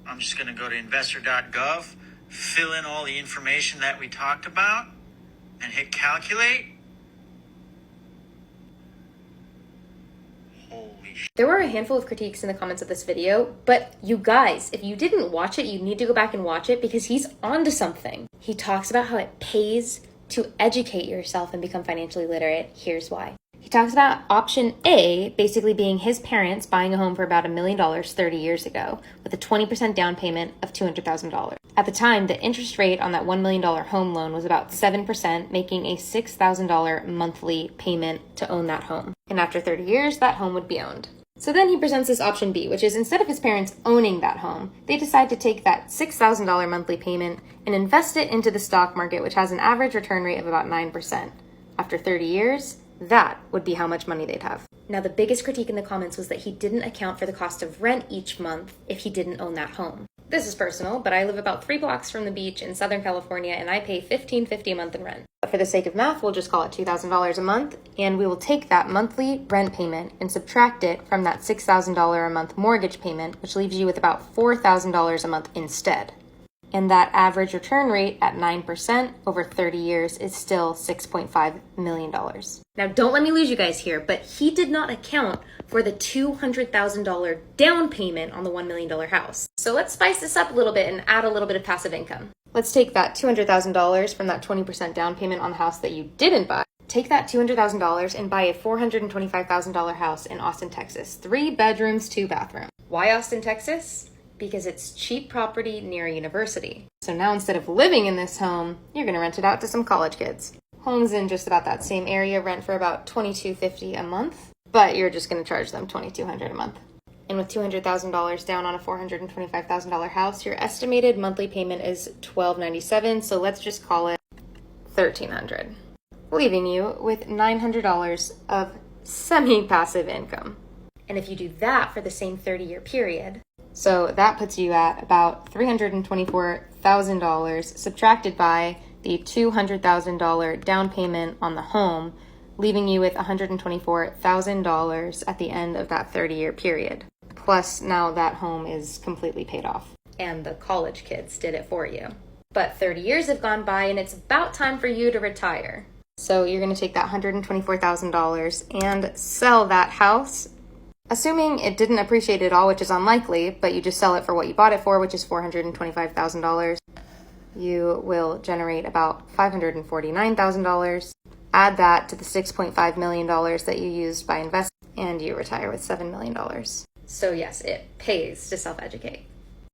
I'm just going to go to investor.gov, fill in all the information that we talked about, and hit calculate. Holy shit. There were a handful of critiques in the comments of this video, but you guys, if you didn't watch it, you need to go back and watch it because he's onto something. He talks about how it pays to educate yourself and become financially literate. Here's why. He talks about option A basically being his parents buying a home for about $1 million 30 years ago with a 20% down payment of $200,000. At the time, the interest rate on that $1 million home loan was about 7%, making a $6,000 monthly payment to own that home. And after 30 years, that home would be owned. So then he presents this option B, which is instead of his parents owning that home, they decide to take that $6,000 monthly payment and invest it into the stock market, which has an average return rate of about 9%. After 30 years, that would be how much money they'd have. Now, the biggest critique in the comments was that he didn't account for the cost of rent each month if he didn't own that home. This is personal, but I live about 3 blocks from the beach in Southern California, and I pay $1,550 a month in rent. But for the sake of math, we'll just call it $2,000 a month, and we will take that monthly rent payment and subtract it from that $6,000 a month mortgage payment, which leaves you with about $4,000 a month instead. And that average return rate at 9% over 30 years is still $6.5 million. Now, don't let me lose you guys here, but he did not account for the $200,000 down payment on the $1 million house. So let's spice this up a little bit and add a little bit of passive income. Let's take that $200,000 from that 20% down payment on the house that you didn't buy. Take that $200,000 and buy a $425,000 house in Austin, Texas. 3 bedrooms, 2 bathrooms. Why Austin, Texas? Because it's cheap property near a university. So now instead of living in this home, you're going to rent it out to some college kids. Homes in just about that same area rent for about $2,250 a month, but you're just going to charge them $2,200 a month. And with $200,000 down on a $425,000 house, your estimated monthly payment is $1,297, so let's just call it $1,300, leaving you with $900 of semi-passive income. And if you do that for the same 30-year period, so that puts you at about $324,000 subtracted by the $200,000 down payment on the home, leaving you with $124,000 at the end of that 30-year period. Plus, now that home is completely paid off. And the college kids did it for you. But 30 years have gone by and it's about time for you to retire. So you're going to take that $124,000 and sell that house. Assuming it didn't appreciate at all, which is unlikely, but you just sell it for what you bought it for, which is $425,000, you will generate about $549,000. Add that to the $6.5 million that you used by investing, and you retire with $7 million. So yes, it pays to self-educate.